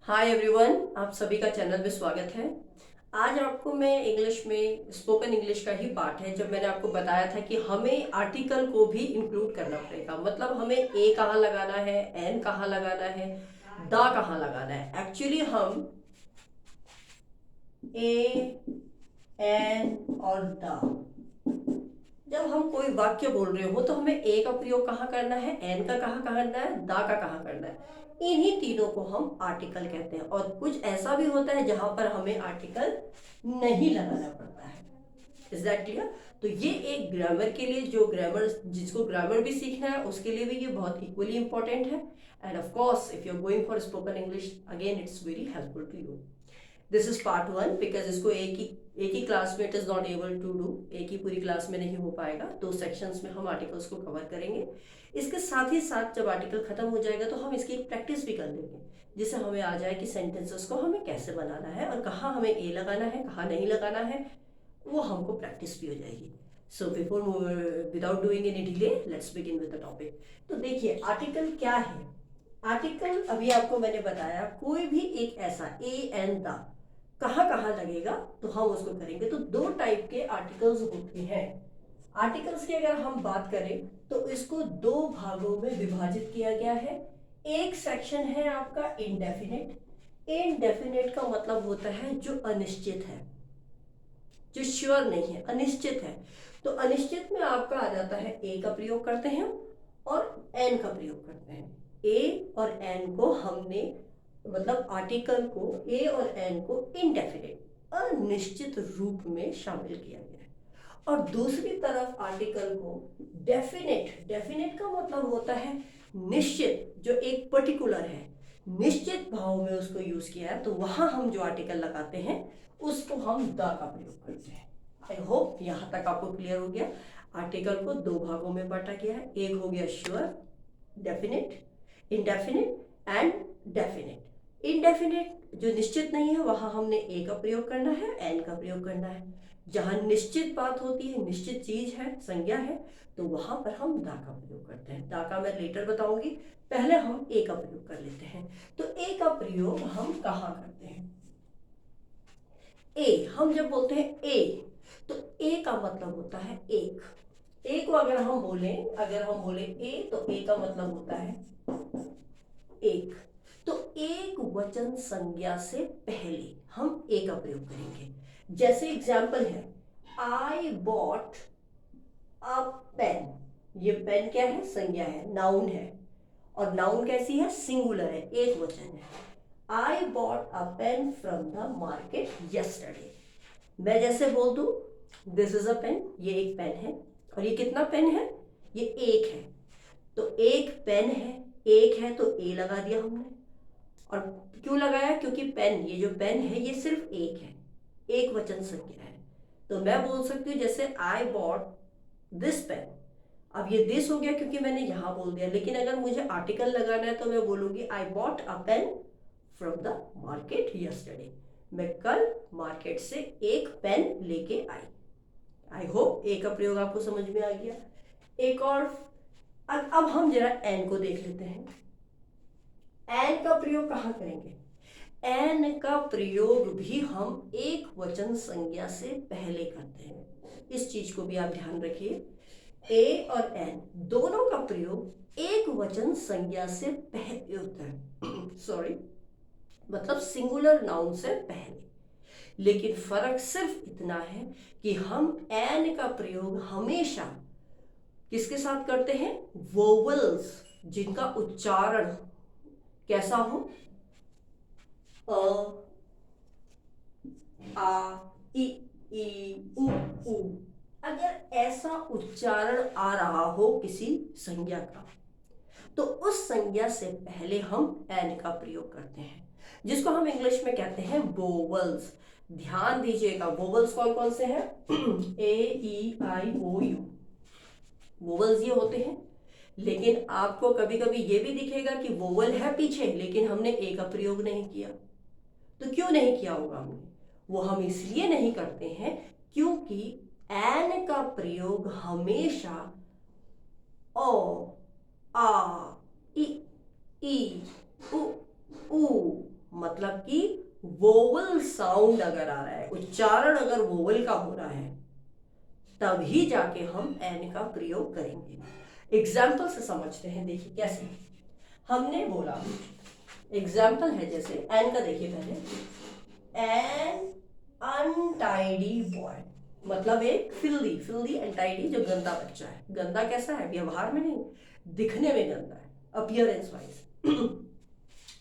Hi everyone, आप सभी का चैनल में स्वागत है। आज आपको मैं इंग्लिश में स्पोकन इंग्लिश का ही पार्ट है। जब मैंने आपको बताया था कि हमें आर्टिकल को भी इंक्लूड करना पड़ेगा, मतलब हमें ए कहाँ लगाना है, एन कहाँ लगाना है, दा कहाँ लगाना है। एक्चुअली हम ए, एन और दा, जब हम कोई वाक्य बोल रहे हो तो हमें ए का प्रयोग कहाँ करना है, एन का कहाँ करना है, दा का कहाँ करना है। इन्हीं तीनों को हम आर्टिकल कहते हैं। और कुछ ऐसा भी होता है जहां पर हमें आर्टिकल नहीं लगाना पड़ता है। Is that clear? तो ये एक ग्रामर के लिए, जो ग्रामर जिसको ग्रामर भी सीखना है उसके लिए भी ये बहुत इक्वली इंपॉर्टेंट है। And of course if you are going for spoken English, again it's very helpful to you. This is part one, because इसको एक ही क्लास में it is not able to do, एक ही पूरी क्लास में नहीं हो पाएगा। दो सेक्शंस में हम आर्टिकल्स को कवर करेंगे। इसके साथ ही साथ जब आर्टिकल खत्म हो जाएगा तो हम इसकी एक प्रैक्टिस भी कर लेंगे, जिससे हमें आ जाए कि सेंटेंसेस को हमें कैसे बनाना है और कहाँ हमें ए लगाना है, कहाँ नहीं लगाना है। वो हमको प्रैक्टिस भी हो जाएगी। So before without doing any delay, let's begin with the topic. तो देखिए, आर्टिकल क्या है। आर्टिकल अभी आपको मैंने बताया, कोई भी एक ऐसा ए एन द कहाँ कहाँ लगेगा तो हम उसको करेंगे। तो दो टाइप के आर्टिकल्स होते हैं। आर्टिकल्स की अगर हम बात करें तो इसको दो भागों में विभाजित किया गया है। एक सेक्शन है आपका इनडेफिनेट। इनडेफिनेट का मतलब होता है जो अनिश्चित है, जो श्योर नहीं है, अनिश्चित है। तो अनिश्चित में आपका आ जाता है ए का प्रयोग करते हैं और एन का प्रयोग करते हैं। ए और एन को हमने, मतलब आर्टिकल को ए और एन को इनडेफिनेट, अनिश्चित रूप में शामिल किया गया है। और दूसरी तरफ आर्टिकल को डेफिनेट, डेफिनेट का मतलब होता है निश्चित, जो एक पर्टिकुलर है, निश्चित भाव में उसको यूज किया है। तो वहां हम जो आर्टिकल लगाते हैं उसको हम द का प्रयोग करते हैं। आई होप यहां तक आपको क्लियर हो गया। आर्टिकल को दो भागों में बांटा गया है। एक हो गया sure, definite, indefinite and definite. Indefinite जो निश्चित नहीं है वहां हमने ए का प्रयोग करना है, एन का प्रयोग करना है। जहां निश्चित बात होती है, निश्चित चीज है, संज्ञा है, तो वहां पर हम दा का प्रयोग करते हैं। दा का मैं लेटर बताऊंगी, पहले हम ए का प्रयोग कर लेते हैं। तो ए का प्रयोग हम कहाँ करते हैं? ए, हम जब बोलते हैं ए, तो ए का मतलब होता है एक। ए को अगर हम बोले ए, तो ए का मतलब होता है एक। तो एक वचन संज्ञा से पहले हम ए का प्रयोग करेंगे। जैसे एग्जाम्पल है, आई बॉट अ पेन। ये पेन क्या है? संज्ञा है, नाउन है। और नाउन कैसी है? सिंगुलर है, एक वचन है। I bought a pen from the market yesterday. मैं जैसे बोल दूं दिस इज अ पेन, ये एक पेन है। और ये कितना पेन है? ये एक है। तो एक पेन है, एक है, तो ए लगा दिया हमने। और क्यों लगाया? क्योंकि पेन, ये जो पेन है ये सिर्फ एक है, एक वचन संज्ञा है। तो मैं बोल सकती हूँ जैसे आई बॉट दिस पेन। अब ये दिस हो गया क्योंकि मैंने यहां बोल दिया, लेकिन अगर मुझे आर्टिकल लगाना है तो मैं बोलूंगी I bought a pen from the market yesterday. मैं कल मार्केट से एक पेन लेके आई। आई होप ए का प्रयोग आपको समझ में आ गया। एक और, अब हम जरा एन को देख लेते हैं। एन का प्रयोग कहाँ करेंगे? एन का प्रयोग भी हम एक वचन संज्ञा से पहले करते हैं। इस चीज को भी आप ध्यान रखिए। ए और एन दोनों का प्रयोग एक वचन संज्ञा से पहले होता है सॉरी, मतलब सिंगुलर नाउन से पहले। लेकिन फर्क सिर्फ इतना है कि हम एन का प्रयोग हमेशा किसके साथ करते हैं? वोवल्स, जिनका उच्चारण कैसा हो? अ, आ, इ, उ, उ। अगर ऐसा उच्चारण आ रहा हो किसी संज्ञा का, तो उस संज्ञा से पहले हम एन का प्रयोग करते हैं, जिसको हम इंग्लिश में कहते हैं वोवल्स। ध्यान दीजिएगा, वोवल्स कौन कौन से हैं? ए, ई, आई, ओ, यू, वोवल्स ये होते हैं। लेकिन आपको कभी कभी ये भी दिखेगा कि वोवल है पीछे, लेकिन हमने ए का प्रयोग नहीं किया। तो क्यों नहीं किया होगा हमने? वो हम इसलिए नहीं करते हैं क्योंकि एन का प्रयोग हमेशा ओ, आ, इ, उ, उ, मतलब कि वोवल साउंड अगर आ रहा है, उच्चारण अगर वोवल का हो रहा है, तभी जाके हम एन का प्रयोग करेंगे। एग्जाम्पल से समझते हैं, देखिए कैसे। हमने बोला एग्जाम्पल है, जैसे एन का देखिए पहले, एन अनटाइडी बॉय, मतलब एक फिल्दी फिल्दी अनटाइडी, जो गंदा बच्चा है। गंदा कैसा है? व्यवहार में नहीं, दिखने में गंदा है, अपीयरेंस वाइज।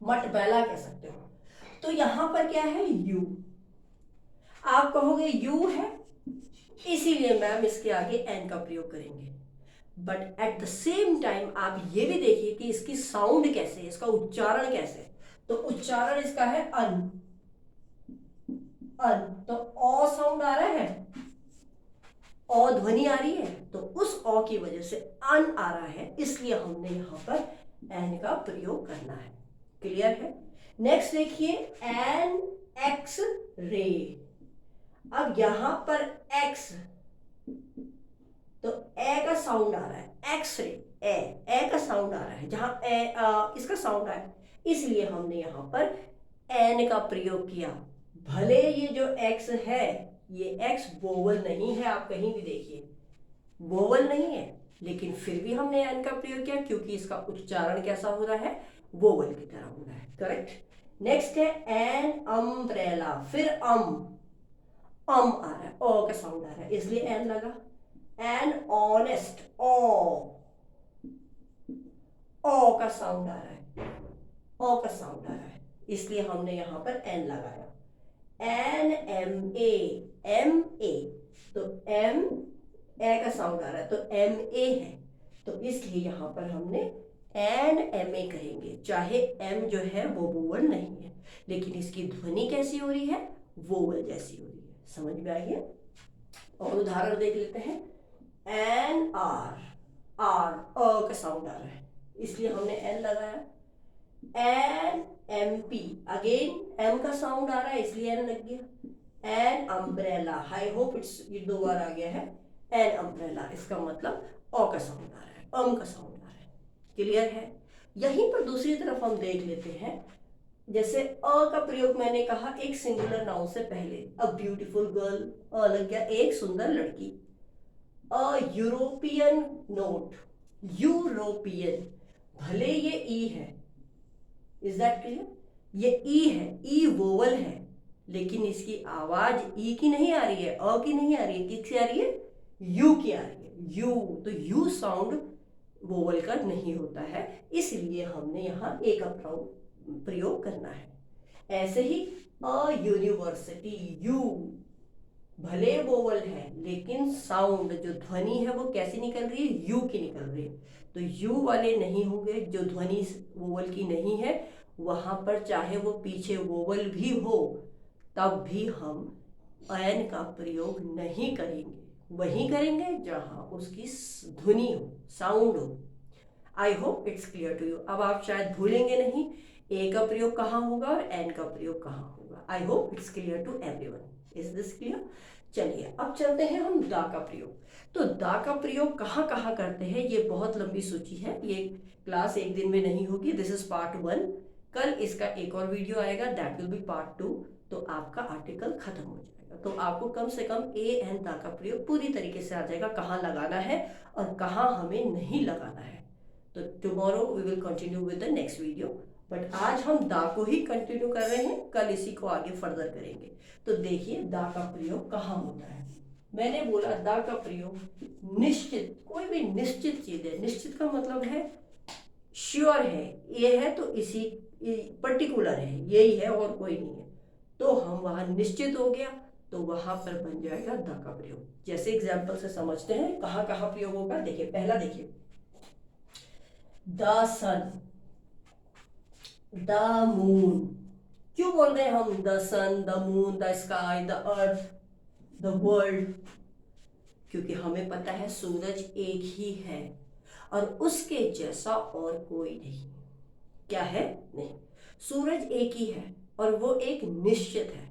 मटमैला कह सकते हो। तो यहां पर क्या है? यू। आप कहोगे यू है, इसीलिए मैम इसके आगे एन का प्रयोग करेंगे। But at the same time आप ये भी देखिए कि इसकी साउंड कैसे है, इसका उच्चारण कैसे है। तो उच्चारण इसका है अन, अन। तो ओ साउंड आ रहा है, ओ ध्वनि आ रही है, तो उस ओ की वजह से अन आ रहा है, इसलिए हमने यहां पर एन का प्रयोग करना है। क्लियर है? नेक्स्ट देखिए, एन एक्स रे। अब यहां पर एक्स, तो ए का साउंड आ रहा है, एक्स रे, ए का साउंड आ रहा है, जहां इसका साउंड आया, इसलिए हमने यहां पर एन का प्रयोग किया। भले ये जो एक्स है, ये एक्स वोवल नहीं है, आप कहीं भी देखिए वोवल नहीं है, लेकिन फिर भी हमने एन का प्रयोग किया क्योंकि इसका उच्चारण कैसा हो रहा है? वोवल की तरह हो रहा है। करेक्ट। नेक्स्ट है एन अम्ब्रेला। फिर अम आ रहा है, ओ का साउंड आ रहा है, इसलिए एन लगा। एन ऑनेस्ट, ओ का साउंड आ रहा है, ओ का साउंड आ रहा है, इसलिए हमने यहां पर एन लगाया। एन एम ए, तो एम, ए का साउंड आ रहा है, तो एम ए है, तो इसलिए यहां पर हमने एन एम ए कहेंगे। चाहे एम जो है वो वोवल नहीं है, लेकिन इसकी ध्वनि कैसी हो रही है? वोवल जैसी हो रही है। समझ में आई है? और उदाहरण देख लेते हैं। एन आर, आर, अ का साउंड आ रहा है, इसलिए हमने एन लगाया। N M P, again M का साउंड आ रहा है, इसलिए एन लग गया। An umbrella, I hope it's, ये दो बार आ गया है। एन अम्ब्रेला, इसका मतलब ओ का साउंड आ रहा है, अम का साउंड आ रहा है। क्लियर है? यहीं पर दूसरी तरफ हम देख लेते हैं, जैसे अ का प्रयोग मैंने कहा एक सिंगुलर नाउन से पहले, अ ब्यूटीफुल गर्ल, अ लग गया, एक सुंदर लड़की। अ यूरोपियन नोट, यूरोपियन, भले ये ई है, इज दैट क्लियर? ये ई है, ई वोवल है, लेकिन इसकी आवाज ई की नहीं आ रही है, अ की नहीं आ रही है, किसकी आ रही है? यू की आ रही है, यू। तो यू साउंड वोवल का नहीं होता है, इसलिए हमने यहाँ ए का प्रयोग करना है। ऐसे ही अ यूनिवर्सिटी, यू भले वोवल है, लेकिन साउंड जो ध्वनि है वो कैसी निकल रही है? यू की निकल रही है। तो यू वाले नहीं होंगे, जो ध्वनि वोवल की नहीं है, वहां पर चाहे वो पीछे वोवल भी हो, तब भी हम एन का प्रयोग नहीं करेंगे। वही करेंगे जहां उसकी ध्वनि हो, साउंड हो। I hope it's clear to you. अब आप शायद भूलेंगे नहीं ए का प्रयोग कहाँ होगा और एन का प्रयोग कहाँ होगा। I hope it's clear to everyone. Is this clear? चलिए अब चलते हैं हम दा का प्रयोग। तो दा का प्रयोग कहाँ कहाँ करते हैं, ये बहुत लंबी सूची है, ये क्लास एक दिन में नहीं होगी। This is part 1। कल इसका एक और वीडियो आएगा, दैट विल बी पार्ट 2। तो आपका आर्टिकल खत्म हो जाएगा, तो आपको कम से कम ए एन दा का प्रयोग पूरी तरीके से आ जाएगा, कहाँ लगाना है और कहाँ हमें नहीं लगाना है। तो tomorrow we will continue with the next video, but आज हम दा को ही कंटिन्यू कर रहे हैं, कल इसी को आगे फर्दर करेंगे। तो देखिए दा का प्रयोग कहाँ होता है। मैंने बोला दा का प्रयोग निश्चित, कोई भी निश्चित चीज है, निश्चित का मतलब है श्योर है, ये है तो इसी पर्टिकुलर है, यही है और कोई नहीं है, तो हम वहां निश्चित हो गया, तो वहां पर बन जाएगा दा का प्रयोग। जैसे एग्जाम्पल से समझते हैं कहाँ कहाँ प्रयोग होगा। देखिए पहला, देखिए द सन, द मून। क्यों बोल रहे हैं हम the sun, the moon, the sky, the earth, the world? क्योंकि हमें पता है सूरज एक ही है और उसके जैसा और कोई नहीं। क्या है? नहीं, सूरज एक ही है और वो एक निश्चित है।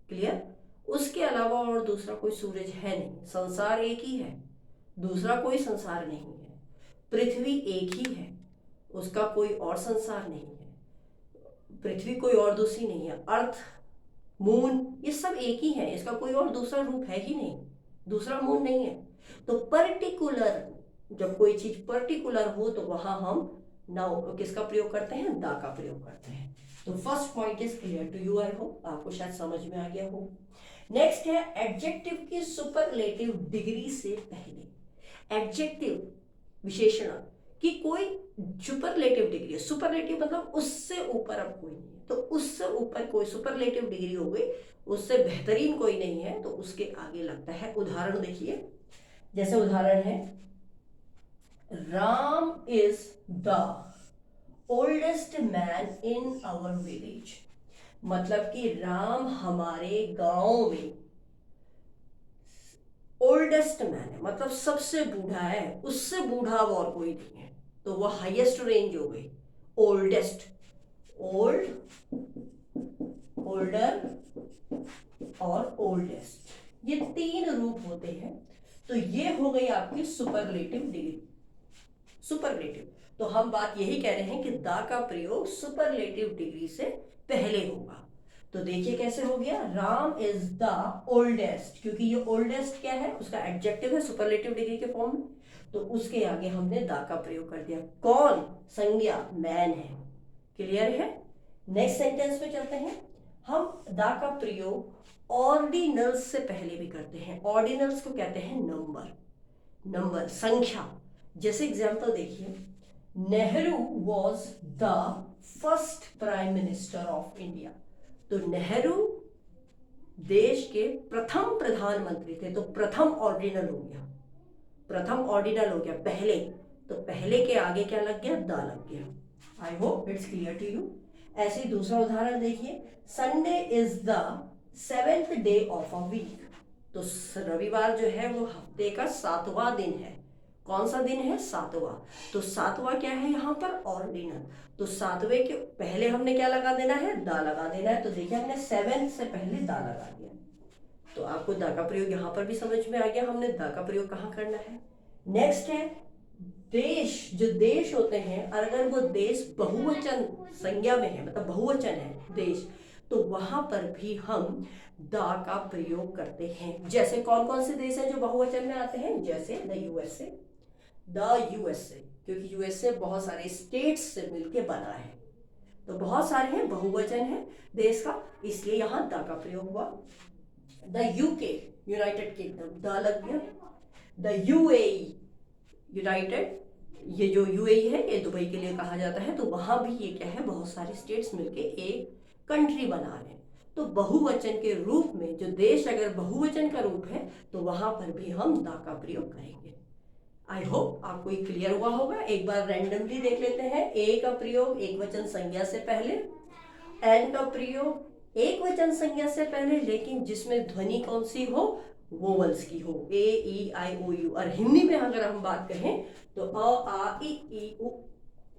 क्लियर? उसके अलावा और दूसरा कोई सूरज है नहीं। संसार एक ही है, दूसरा कोई संसार नहीं है। पृथ्वी एक ही है, उसका कोई और संसार नहीं है। पृथ्वी कोई और दूसरी नहीं है, अर्थ, मून, ये सब एक ही है, इसका कोई और दूसरा रूप है ही नहीं, दूसरा मून नहीं है। तो पर्टिकुलर, जब कोई चीज पर्टिकुलर हो तो वहां हम नाउ किसका प्रयोग करते हैं, द का प्रयोग करते हैं। तो first point is clear to you, I hope आपको शायद समझ में आ गया हो। नेक्स्ट है एडजेक्टिव की सुपरलेटिव डिग्री से पहले। एडजेक्टिव विशेषण कि कोई सुपरलेटिव डिग्री है, सुपरलेटिव मतलब उससे ऊपर अब कोई नहीं है, तो उससे ऊपर कोई सुपरलेटिव डिग्री हो गई, उससे बेहतरीन कोई नहीं है, तो उसके आगे लगता है। उदाहरण देखिए, जैसे उदाहरण है Ram is the oldest man in our village. मतलब कि राम हमारे गांव में ओल्डेस्ट मैन है, मतलब सबसे बूढ़ा है, उससे बूढ़ा अब और कोई नहीं है, तो वो हाईएस्ट रेंज हो गई। ओल्डेस्ट, ओल्ड, ओल्डर और ओल्डेस्ट, ये तीन रूप होते हैं। तो ये हो गई आपकी सुपरलेटिव डिग्री। सुपरलेटिव, तो हम बात यही कह रहे हैं कि द का प्रयोग सुपरलेटिव डिग्री से पहले होगा। तो देखिए कैसे हो गया, राम इज द ओल्डेस्ट, क्योंकि ये ओल्डेस्ट क्या है, उसका एडजेक्टिव है सुपरलेटिव डिग्री के फॉर्म में, तो उसके आगे हमने द का प्रयोग कर दिया। कौन, संज्ञा, मैन है। क्लियर है। नेक्स्ट सेंटेंस में चलते हैं। हम द का प्रयोग ऑर्डिनल्स से पहले भी करते हैं। ऑर्डिनल्स को कहते हैं नंबर, नंबर, संख्या। जैसे एग्जाम्पल देखिए, Nehru was the first prime minister of India. तो नेहरू देश के प्रथम प्रधानमंत्री थे, तो प्रथम ऑर्डिनल हो गया, प्रथम ऑर्डिनल हो गया, पहले, तो पहले के आगे क्या लग गया, द लग गया। I hope it's clear to you. ऐसे दूसरा उदाहरण देखिए, Sunday is the 7th day of a week. तो रविवार जो है वो हफ्ते का 7वां दिन है। कौन सा दिन है, 7वां। तो 7वां क्या है यहाँ पर, ऑर्डिनल। तो 7वें के पहले हमने क्या लगा देना है, द लगा देना है। तो देखिए हमने 7 से पहले द लगा दिया, तो आपको द का प्रयोग यहाँ पर भी समझ में आ गया, हमने द का प्रयोग कहाँ करना है। नेक्स्ट है देश। जो देश होते हैं, अगर वो देश बहुवचन संज्ञा में है, मतलब बहुवचन है देश, तो वहां पर भी हम द का प्रयोग करते हैं। जैसे कौन कौन से देश हैं जो बहुवचन में आते हैं, जैसे द यूएसए, द यूएसए, क्योंकि यूएसए बहुत सारे स्टेट्स से मिलके बना है, तो बहुत सारे हैं, बहुवचन है देश का, इसलिए यहाँ द का प्रयोग हुआ। The UK, United kingdom, the लग गया। द यूएई, यूनाइटेड, ये जो यूएई है ये दुबई के लिए कहा जाता है, तो वहां भी ये क्या है, बहुत सारे स्टेट्स मिलके एक कंट्री बना रहे हैं। तो बहुवचन के रूप में जो देश अगर बहुवचन का रूप है तो वहां पर भी हम द का प्रयोग करेंगे। आई होप आपको ये क्लियर हुआ होगा। एक बार रैंडमली देख लेते हैं। ए का प्रयोग एक वचन संज्ञा से पहले, एन का प्रयोग एक वचन संज्ञा से पहले, लेकिन जिसमें ध्वनि कौन सी हो, वोवल्स की हो, ए ई आई ओ यू। और हिंदी में अगर हम बात करें तो अ आ ई उ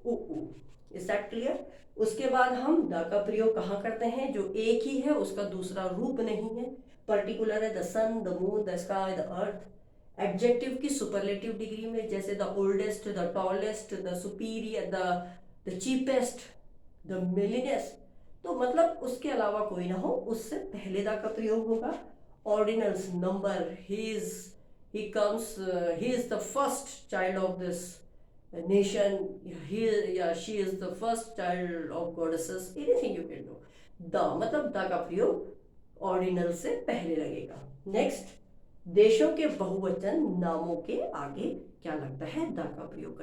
उ। Is that clear. उसके बाद हम द का प्रयोग कहाँ करते हैं, जो एक ही है, उसका दूसरा रूप नहीं है, पर्टिकुलर है, the sun, the moon, the sky, the earth. Adjective की सुपरलेटिव डिग्री में, जैसे the oldest, the tallest, the superior, the cheapest, the millionest, तो मतलब उसके अलावा कोई ना हो, उससे पहले दा का प्रयोग होगा। Ordinals, number, he comes, he is the first child of this nation, she is the first child of goddesses, anything you can do। The मतलब द का प्रयोग ऑर्डिनल से पहले लगेगा। नेक्स्ट, देशों के बहुवचन नामों के आगे क्या लगता है, द का प्रयोग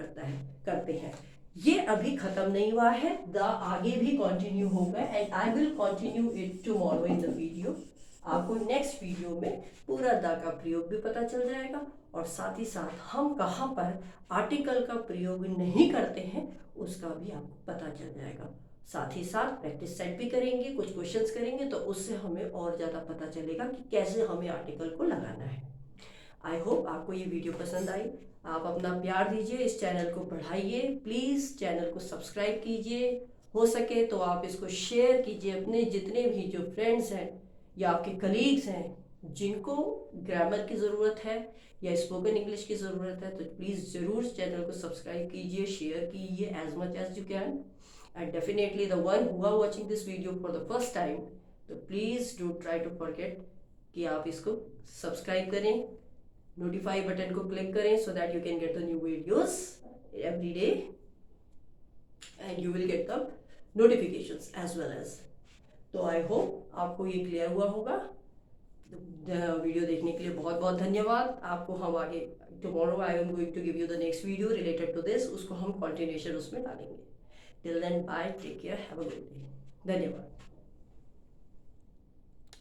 करते हैं। ये अभी खत्म नहीं हुआ है, द आगे भी कंटिन्यू होगा, and I will continue it tomorrow in the video. आपको नेक्स्ट वीडियो में पूरा द का प्रयोग भी पता चल जाएगा, और साथ ही साथ हम कहाँ पर आर्टिकल का प्रयोग नहीं करते हैं उसका भी आपको पता चल जाएगा। साथ ही साथ प्रैक्टिस सेट भी करेंगे, कुछ क्वेश्चंस करेंगे, तो उससे हमें और ज़्यादा पता चलेगा कि कैसे हमें आर्टिकल को लगाना है। आई होप आपको ये वीडियो पसंद आई। आप अपना प्यार दीजिए, इस चैनल को बढ़ाइए, प्लीज़ चैनल को सब्सक्राइब कीजिए, हो सके तो आप इसको शेयर कीजिए अपने जितने भी जो फ्रेंड्स हैं या आपके कलीग्स हैं जिनको ग्रामर की ज़रूरत है या स्पोकन इंग्लिश की ज़रूरत है, तो प्लीज़ ज़रूर चैनल को सब्सक्राइब कीजिए, शेयर कीजिए as much as you can. And definitely the one who are watching this video for the first time, तो please do try to forget कि आप इसको सब्सक्राइब करें, नोटिफाई बटन को क्लिक करें so that you can get the new videos every day and you will get the notifications as well as. तो आई hope आपको ये क्लियर हुआ होगा। वीडियो देखने के लिए बहुत बहुत धन्यवाद। आपको हम आगे tomorrow I am going to give you the next video related to this, उसको हम कंटिन्यूएशन उसमें डालेंगे। Till then bye, take care, have a good day. धन्यवाद।